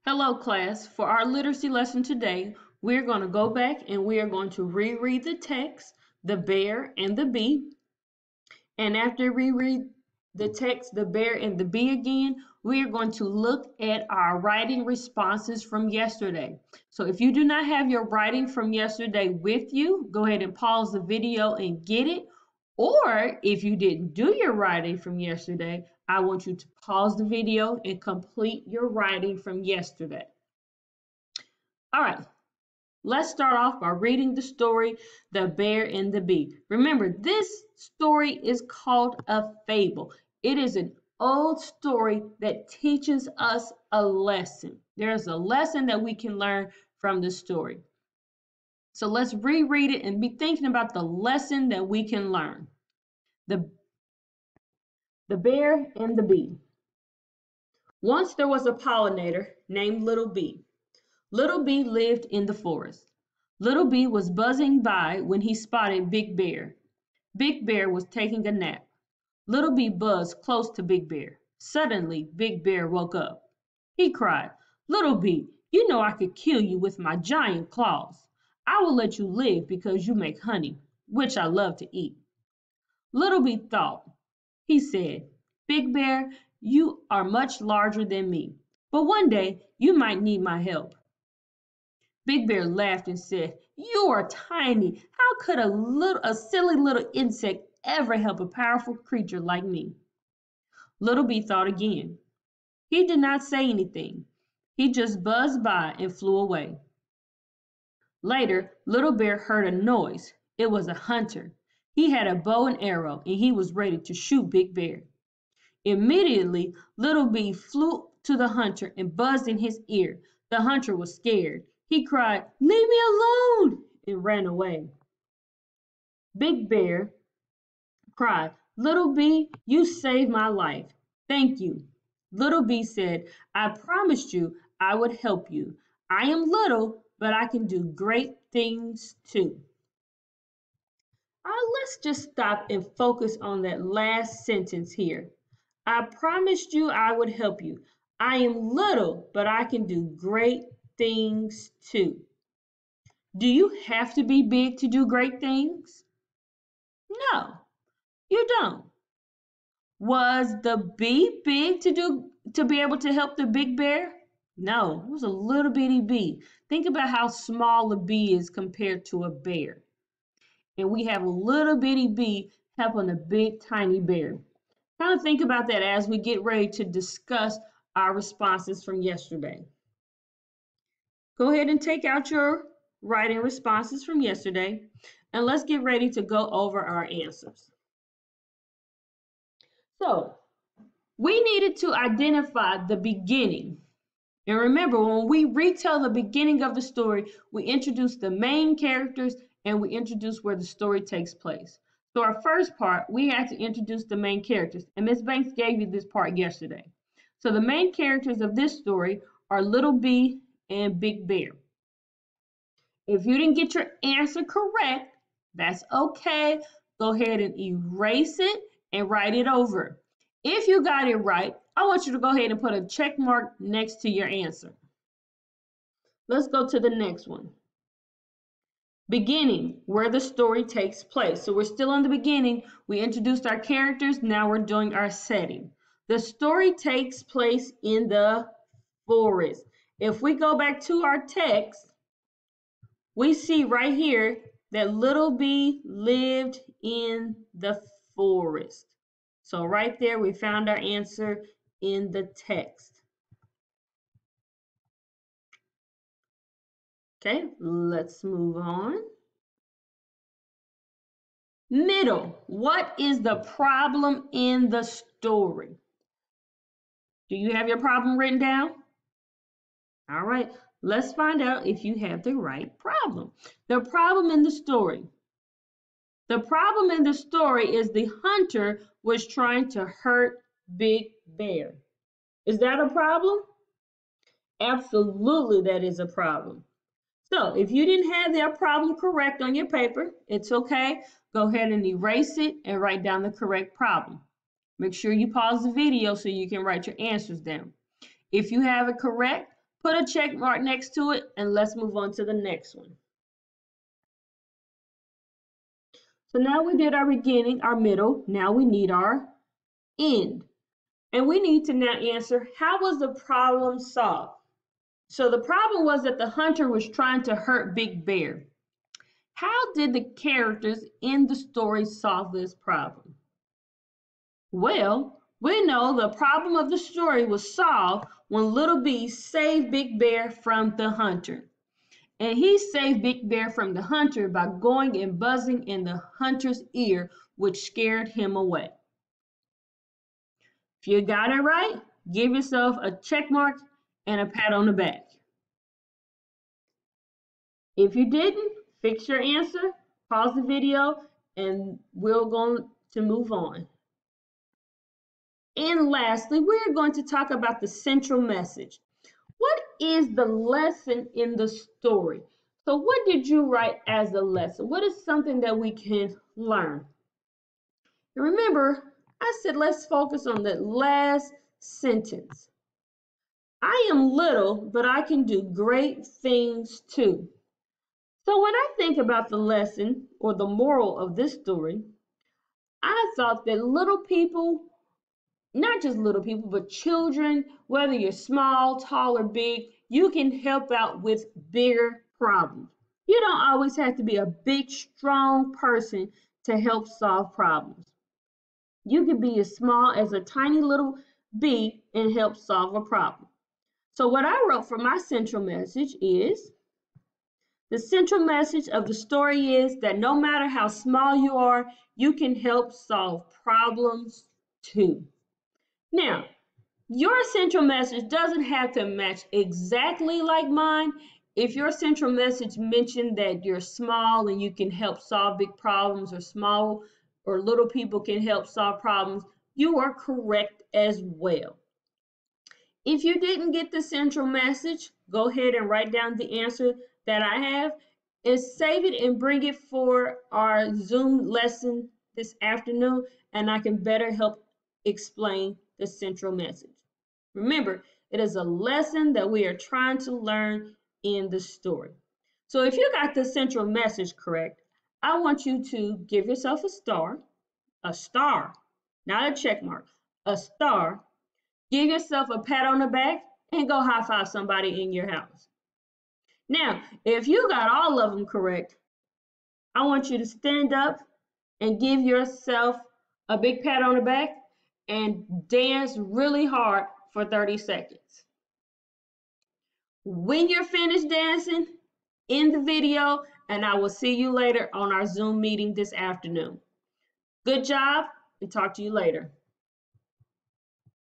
Hello, class. For our literacy lesson today, we're going to go back and we are going to reread the text, The Bear and the Bee. And after we read the text, The Bear and the Bee again, we are going to look at our writing responses from yesterday. So if you do not have your writing from yesterday with you, go ahead and pause the video and get it. Or if you didn't do your writing from yesterday, I want you to pause the video and complete your writing from yesterday. All right, let's start off by reading the story, The Bear and the Bee. Remember, this story is called a fable. It is an old story that teaches us a lesson. There's a lesson that we can learn from the story. So let's reread it and be thinking about the lesson that we can learn. The Bear and the Bee. Once there was a pollinator named Little Bee. Little Bee lived in the forest. Little Bee was buzzing by when he spotted Big Bear. Big Bear was taking a nap. Little Bee buzzed close to Big Bear. Suddenly, Big Bear woke up. He cried, "Little Bee, you know I could kill you with my giant claws. I will let you live because you make honey, which I love to eat." Little Bee thought. He said, "Big Bear, you are much larger than me, but one day you might need my help." Big Bear laughed and said, "You are tiny. How could a silly little insect ever help a powerful creature like me?" Little Bee thought again. He did not say anything. He just buzzed by and flew away. Later, Little Bear heard a noise. It was a hunter. He had a bow and arrow, and he was ready to shoot Big Bear. Immediately, Little Bee flew to the hunter and buzzed in his ear. The hunter was scared. He cried, "Leave me alone!" and ran away. Big Bear cried, "Little Bee, you saved my life. Thank you." Little Bee said, "I promised you I would help you. I am little, but I can do great things too." Let's just stop and focus on that last sentence here. I promised you I would help you. I am little, but I can do great things too. Do you have to be big to do great things? No, you don't. Was the bee big to be able to help the big bear? No, it was a little bitty bee. Think about how small a bee is compared to a bear. And we have a little bitty bee helping a big tiny bear. Kind of think about that as we get ready to discuss our responses from yesterday. Go ahead and take out your writing responses from yesterday, and let's get ready to go over our answers. So, we needed to identify the beginning. And remember, when we retell the beginning of the story, we introduce the main characters and we introduce where the story takes place. So our first part, we had to introduce the main characters. And Ms. Banks gave you this part yesterday. So the main characters of this story are Little Bee and Big Bear. If you didn't get your answer correct, that's okay. Go ahead and erase it and write it over. If you got it right, I want you to go ahead and put a check mark next to your answer. Let's go to the next one. Beginning, where the story takes place. So we're still in the beginning. We introduced our characters. Now we're doing our setting. The story takes place in the forest. If we go back to our text, we see right here that Little Bee lived in the forest. So right there, we found our answer in the text. Okay, let's move on. Middle, what is the problem in the story? Do you have your problem written down? All right, let's find out if you have the right problem. The problem in the story. The problem in the story is the hunter was trying to hurt Big Bear. Is that a problem? Absolutely, that is a problem. So if you didn't have that problem correct on your paper, it's okay. Go ahead and erase it and write down the correct problem. Make sure you pause the video so you can write your answers down. If you have it correct, Put a check mark next to it, and let's move on to the next one. So now we did our beginning, our middle. Now we need our end. And we need to now answer, how was the problem solved? So the problem was that the hunter was trying to hurt Big Bear. How did the characters in the story solve this problem? Well, we know the problem of the story was solved when Little Bee saved Big Bear from the hunter. And he saved Big Bear from the hunter by going and buzzing in the hunter's ear, which scared him away. If you got it right, give yourself a check mark and a pat on the back. If you didn't, fix your answer, pause the video, and we're going to move on. And lastly, we're going to talk about the central message. What is the lesson in the story? So what did you write as a lesson? What is something that we can learn? And remember, I said let's focus on the last sentence. I am little, but I can do great things too. So when I think about the lesson or the moral of this story, I thought that little people, not just little people, but children, whether you're small, tall, or big, you can help out with bigger problems. You don't always have to be a big, strong person to help solve problems. You can be as small as a tiny little bee and help solve a problem. So what I wrote for my central message is, the central message of the story is that no matter how small you are, you can help solve problems too. Now, your central message doesn't have to match exactly like mine. If your central message mentioned that you're small and you can help solve big problems, or small or little people can help solve problems, you are correct as well. If you didn't get the central message, go ahead and write down the answer that I have and save it and bring it for our Zoom lesson this afternoon, and I can better help explain the central message. Remember, it is a lesson that we are trying to learn in the story. So if you got the central message correct, I want you to give yourself a star, not a check mark, a star. Give yourself a pat on the back and go high five somebody in your house. Now, if you got all of them correct, I want you to stand up and give yourself a big pat on the back and dance really hard for 30 seconds. When you're finished dancing, end the video, and I will see you later on our Zoom meeting this afternoon. Good job, and talk to you later.